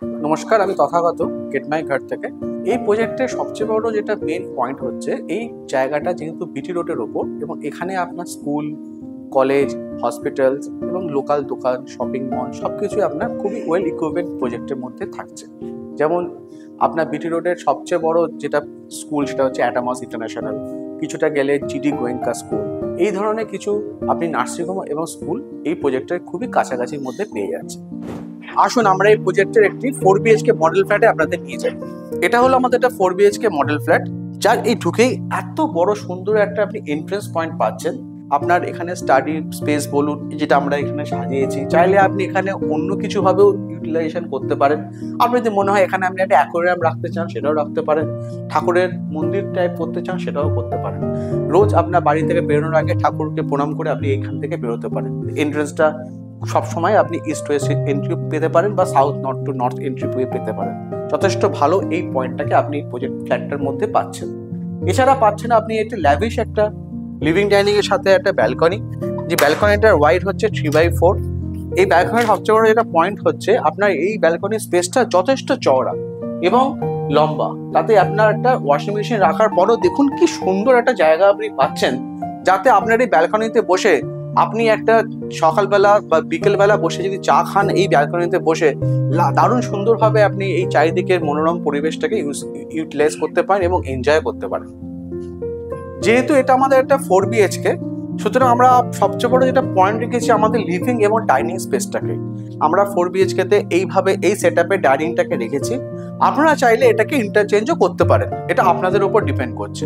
নমস্কার, আমি তথাগত কেটনাই ঘাট থেকে। এই প্রজেক্টের সবচেয়ে বড় যেটা মেন পয়েন্ট হচ্ছে এই জায়গাটা যেহেতু বিটি রোডের ওপর এবং এখানে আপনার স্কুল, কলেজ, হসপিটাল এবং লোকাল দোকান, শপিং মল সবকিছুই আপনার খুবই ওয়েল ইকুইপমেন্ট প্রজেক্টের মধ্যে থাকছে। যেমন আপনার বিটি রোডের সবচেয়ে বড় যেটা স্কুল সেটা হচ্ছে অ্যাটামাস ইন্টারন্যাশনাল, কিছুটা গেলে জিডি গোয়েঙ্কা স্কুল, এই ধরনের কিছু আপনি নার্সিংহোম এবং স্কুল এই প্রজেক্টের খুবই কাছাকাছির মধ্যে পেয়ে যাচ্ছেন। আসুন আমরা এই প্রজেক্টের একটি 4 BHK মডেল ফ্ল্যাটে আপনাদের নিয়ে যাই। এটা হলো আমাদের একটা 4 BHK মডেল ফ্ল্যাট, যার এই ঢুকেই এত বড় সুন্দর একটা আপনি এন্ট্রেন্স পয়েন্ট পাচ্ছেন। আপনার এখানে স্টাডি স্পেস বলুন, যেটা আমরা এখানে সাজিয়েছি, চাইলে আপনি এখানে অন্য কিছু ভাবেও ইউটিলাইজেশন করতে পারেন। আপনি যদি মনে হয় এখানে আপনি একটা অ্যাকোয়ারিয়াম রাখতে চান সেটাও রাখতে পারেন, ঠাকুরের মন্দির টাইপ করতে চান সেটাও করতে পারেন। রোজ আপনার বাড়ি থেকে বেরোনোর আগে ঠাকুরকে প্রণাম করে আপনি এখান থেকে বেরোতে পারেন। এন্ট্রেন্সটা সবসময় আপনি ইস্ট ওয়েস্ট এন্ট্রি পেতে পারেন বা south north two north entry পেতে পারেন। যথেষ্ট ভালো এই পয়েন্টটাকে আপনি প্রজেক্ট ফ্ল্যাটটার মধ্যে পাচ্ছেন। এছাড়া পাচ্ছেন আপনি একটা ল্যাভিশ একটা লিভিং ডাইনিং এর সাথে একটা ব্যালকনি, যে ব্যালকনিটার ওয়াইড হচ্ছে 3/4। এই ব্যালকনির সবচেয়ে বড় যেটা পয়েন্ট হচ্ছে আপনার এই ব্যালকনির স্পেসটা যথেষ্ট চওড়া এবং লম্বা, তাতে আপনার একটা ওয়াশিং মেশিন রাখার পরও দেখুন কি সুন্দর একটা জায়গা আপনি পাচ্ছেন, যাতে আপনার এই ব্যালকনিতে বসে আপনি একটা সকালবেলা বা বিকেলবেলা বসে যদি চা খান এই ব্যালকনিতে বসে, দারুণ সুন্দরভাবে আপনি এই চারিদিকের মনোরম পরিবেশটাকে ইউটিলাইজ করতে পারেন এবং এনজয় করতে পারেন। যেহেতু এটা আমাদের একটা 4 BHK, সুতরাং আমরা সবচেয়ে বড় যেটা পয়েন্ট রেখেছি আমাদের লিভিং এবং ডাইনিং স্পেসটাকে। আমরা 4 BHK-তে এইভাবে এই সেট আপে ডাইনিংটাকে রেখেছি। আপনারা চাইলে এটাকে ইন্টারচেঞ্জও করতে পারেন, এটা আপনাদের উপর ডিপেন্ড করছে।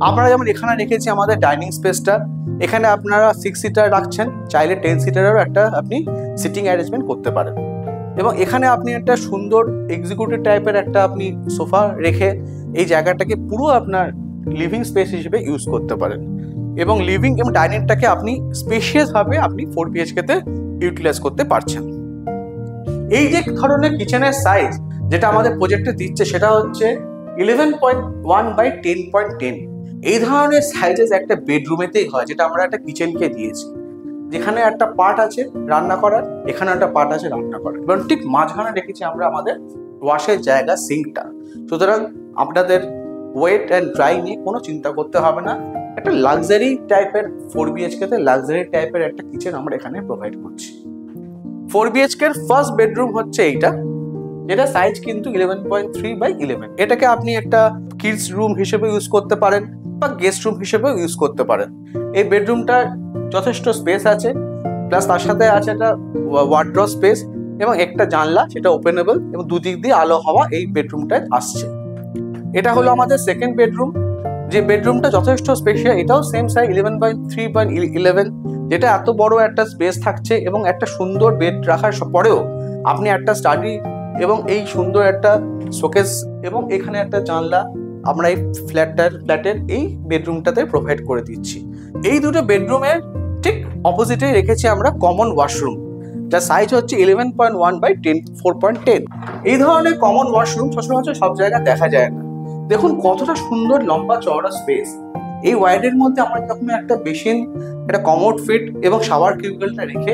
আমরা যেমন এখানে রেখেছি আমাদের ডাইনিং স্পেসটা, এখানে আপনারা 6 সিটার রাখছেন, চাইলে 10 সিটারেরও একটা আপনি সিটিং অ্যারেঞ্জমেন্ট করতে পারেন। এবং এখানে আপনি একটা সুন্দর এক্সিকিউটিভ টাইপের একটা আপনি সোফা রেখে এই জায়গাটাকে পুরো আপনার লিভিং স্পেস হিসেবে ইউজ করতে পারেন এবং লিভিং এবং ডাইনিংটাকে আপনি স্পেশিয়াস ভাবে আপনি 4 BHK-তে ইউটিলাইজ করতে পারছেন। এই যে ধরনের কিচেনের সাইজ যেটা আমাদের প্রজেক্টে দিচ্ছে সেটা হচ্ছে 11.1/10.10। এই ধরনের সাইজেস একটা বেডরুমেতেই হয়, যেটা আমরা একটা কিচেনকে দিয়েছি, যেখানে একটা পার্ট আছে রান্না করার, এখানে একটা পার্ট আছে রান্না করার, এবং ঠিক মাঝখানে রেখেছি আমরা আমাদের ওয়াশের জায়গা, সিঙ্কটা। সুতরাং আপনাদের ওয়েট অ্যান্ড ড্রাই নিয়ে কোনো চিন্তা করতে হবে না। একটা লাক্সারি টাইপের 4 BHK-তে লাক্সারি টাইপের একটা কিচেন আমরা এখানে প্রোভাইড করছি। 4 BHK-এর ফার্স্ট বেডরুম হচ্ছে এইটা, যেটা সাইজ কিন্তু 11.3/11। এটাকে আপনি একটা কিডস রুম হিসেবে ইউজ করতে পারেন বা গেস্ট রুম হিসেবেও ইউজ করতে পারেন। এই বেডরুমটা যথেষ্ট স্পেস আছে, প্লাস তার সাথে আছে একটা ওয়ার্ড্রপ স্পেস এবং একটা জানলা, সেটা ওপেনেবল এবং দুদিক দিয়ে আলো হাওয়া এই বেডরুমটায় আসছে। এটা হলো আমাদের সেকেন্ড বেডরুম, যে বেডরুমটা যথেষ্ট স্পেশাল, এটাও সেম সাইজ 11.3/11, যেটা এত বড় একটা স্পেস থাকছে এবং একটা সুন্দর বেড রাখার পরেও আপনি একটা স্টাডি এবং এই সুন্দর একটা শোকেস এবং এখানে একটা জানলা আমরা এই ফ্ল্যাটের এই বেডরুমটাতে প্রোভাইড করে দিচ্ছি। এই দুটো বেডরুমের ঠিক অপোজিটে রেখেছি আমরা কমন ওয়াশরুম, যার সাইজ হচ্ছে 11.1/4.10। এই ধরনের কমন ওয়াশরুম সচরাচর সব জায়গায় দেখা যায় না। দেখুন কতটা সুন্দর লম্বা চওড়া স্পেস। এই ওয়াইডের মধ্যে আমরা যখন একটা বেসিন, একটা কমোড ফিট এবং শাওয়ার কিউবিকলটা রেখে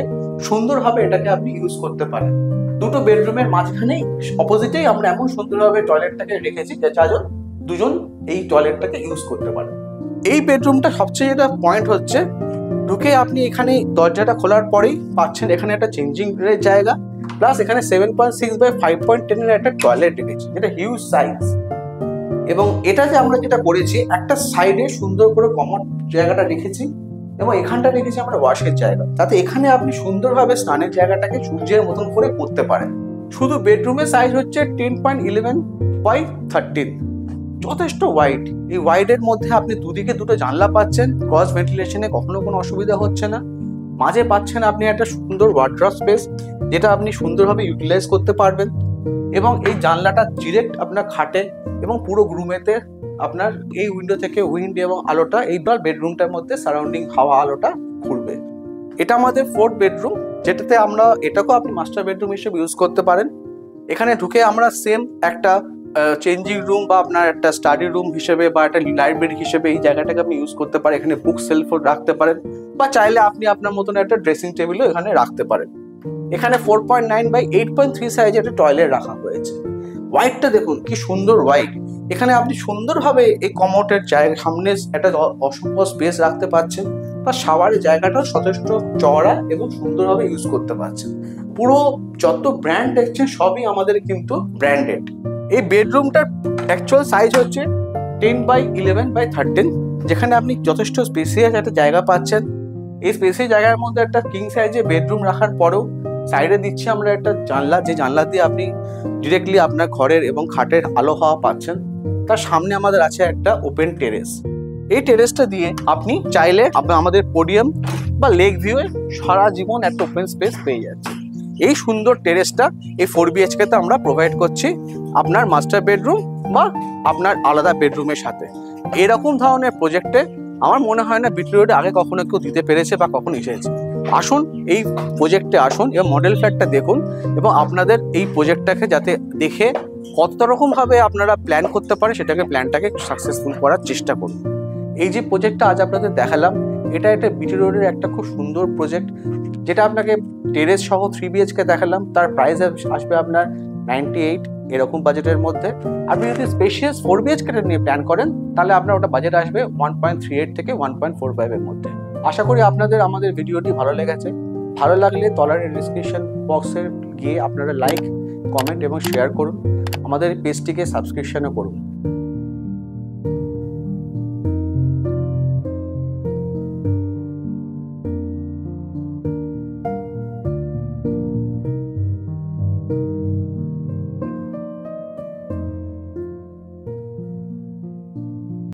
সুন্দরভাবে এটাকে আপনি ইউজ করতে পারেন। দুটো বেডরুমের মাঝখানেই অপোজিটেই আমরা এমন সুন্দরভাবে টয়লেটটাকে রেখেছি যে দুজন এই টয়লেটটাকে ইউজ করতে পারেন। এই বেডরুমটা সবচেয়ে যেটা পয়েন্ট হচ্ছে, ঢুকে আপনি এখানে দরজাটা খোলার পরেই পাচ্ছেন এখানে একটা চেঞ্জিং এর জায়গা, প্লাস এখানে 7.6/5.10 একটা টয়লেট রেখেছি, যেটা হিউজ সাইজ। এবং এটা যে আমরা যেটা করেছি, একটা সাইডে সুন্দর করে কমোড জায়গাটা রেখেছি এবং এখানটা রেখেছি আমরা ওয়াশের জায়গা, তাতে এখানে আপনি সুন্দরভাবে স্নানের জায়গাটাকে সূর্যের মতন করে করতে পারেন। শুধু বেডরুমের সাইজ হচ্ছে 10.11/13, যথেষ্ট ওয়াইড। এই ওয়াইডের মধ্যে আপনি দুদিকে দুটো জানলা পাচ্ছেন, ক্রস ভেন্টিলেশনে কখনো কোনো অসুবিধা হচ্ছে না। মাঝে পাচ্ছেন আপনি একটা সুন্দর ওয়ার্ড্রপ স্পেস, যেটা আপনি সুন্দরভাবে ইউটিলাইজ করতে পারবেন। এবং এই জানলাটা ডিরেক্ট আপনার খাটে এবং পুরো রুমেতে আপনার এই উইন্ডো থেকে উইন্ড এবং আলোটা এইবার বেডরুমটার মধ্যে সারাউন্ডিং হাওয়া আলোটা ঘুরবে। এটা আমাদের 4th বেডরুম, যেটাতে আমরা এটাকেও আপনি মাস্টার বেডরুম হিসেবে ইউজ করতে পারেন। এখানে ঢুকে আমরা সেম একটা চেঞ্জিং রুম বা আপনার একটা স্টাডি রুম হিসেবে বা একটা লাইব্রেরি হিসেবে এই জায়গাটাকে আপনি ইউজ করতে পারেন। এখানে বুক সেলফও রাখতে পারেন বা চাইলে আপনি আপনার মতন একটা ড্রেসিং টেবিলও এখানে রাখতে পারেন। এখানে 4.9 বাই 8.3 সাইজের একটা টয়লেট রাখা হয়েছে। হোয়াইটটা দেখুন কি সুন্দর হোয়াইট। এখানে আপনি সুন্দরভাবে এই কমোডের জায়গা সামনে একটা অসংখ্য স্পেস রাখতে পারছেন, বা শাওয়ারের জায়গাটাও যথেষ্ট চওড়া এবং সুন্দরভাবে ইউজ করতে পারছেন। পুরো যত ব্র্যান্ড দেখছেন সবই আমাদের কিন্তু ব্র্যান্ডেড। এই বেডরুমটার অ্যাকচুয়াল সাইজ হচ্ছে 10 বাই 11 বাই 13, যেখানে আপনি যথেষ্ট স্পেসিয়াস একটা জায়গা পাচ্ছেন। এই স্পেসিয়াস জায়গার মধ্যে একটা কিং সাইজের বেডরুম রাখার পরেও সাইডে দিচ্ছি আমরা একটা জানলা, যে জানলা দিয়ে আপনি ডিরেক্টলি আপনার ঘরের এবং খাটের আলো হাওয়া পাচ্ছেন। তার সামনে আমাদের আছে একটা ওপেন টেরেস। এই টেরেসটা দিয়ে আপনি চাইলে আমাদের পোডিয়াম বা লেক ভিউয়ে সারা জীবন একটা ওপেন স্পেস পেয়ে যাচ্ছে। এই সুন্দর টেরেসটা এই 4 BHK তে আমরা প্রোভাইড করছি আপনার মাস্টার বেডরুম বা আপনার আলাদা বেডরুমের সাথে। এরকম ধরনের প্রজেক্টে আমার মনে হয় না বিটি রোডে আগে কখনো কেউ দিতে পেরেছে বা কখনো এসেছে। আসুন এই প্রজেক্টে আসুন এবং মডেল ফ্ল্যাটটা দেখুন, এবং আপনাদের এই প্রজেক্টটাকে যাতে দেখে কত রকমভাবে আপনারা প্ল্যান করতে পারে সেটাকে প্ল্যানটাকে সাকসেসফুল করার চেষ্টা করুন। এই যে প্রজেক্টটা আজ আপনাদের দেখালাম, এটা একটা বিটি রোডের একটা খুব সুন্দর প্রজেক্ট, যেটা আপনাকে টেরেস সহ 3 BHK দেখালাম। তার প্রাইস আসবে আপনার 98 এরকম বাজেটের মধ্যে। আপনি যদি স্পেশিয়াস 4 BHK নিয়ে প্ল্যান করেন তাহলে আপনার ওটা বাজেট আসবে 1.38 থেকে 1.45 এর মধ্যে। আশা করি আপনাদের আমাদের ভিডিওটি ভালো লেগেছে। ভালো লাগলে তলার ডিসক্রিপশন বক্সে গিয়ে আপনারা লাইক, কমেন্ট এবং শেয়ার করুন। আমাদের পেজটিকে সাবস্ক্রিপশনও করুন।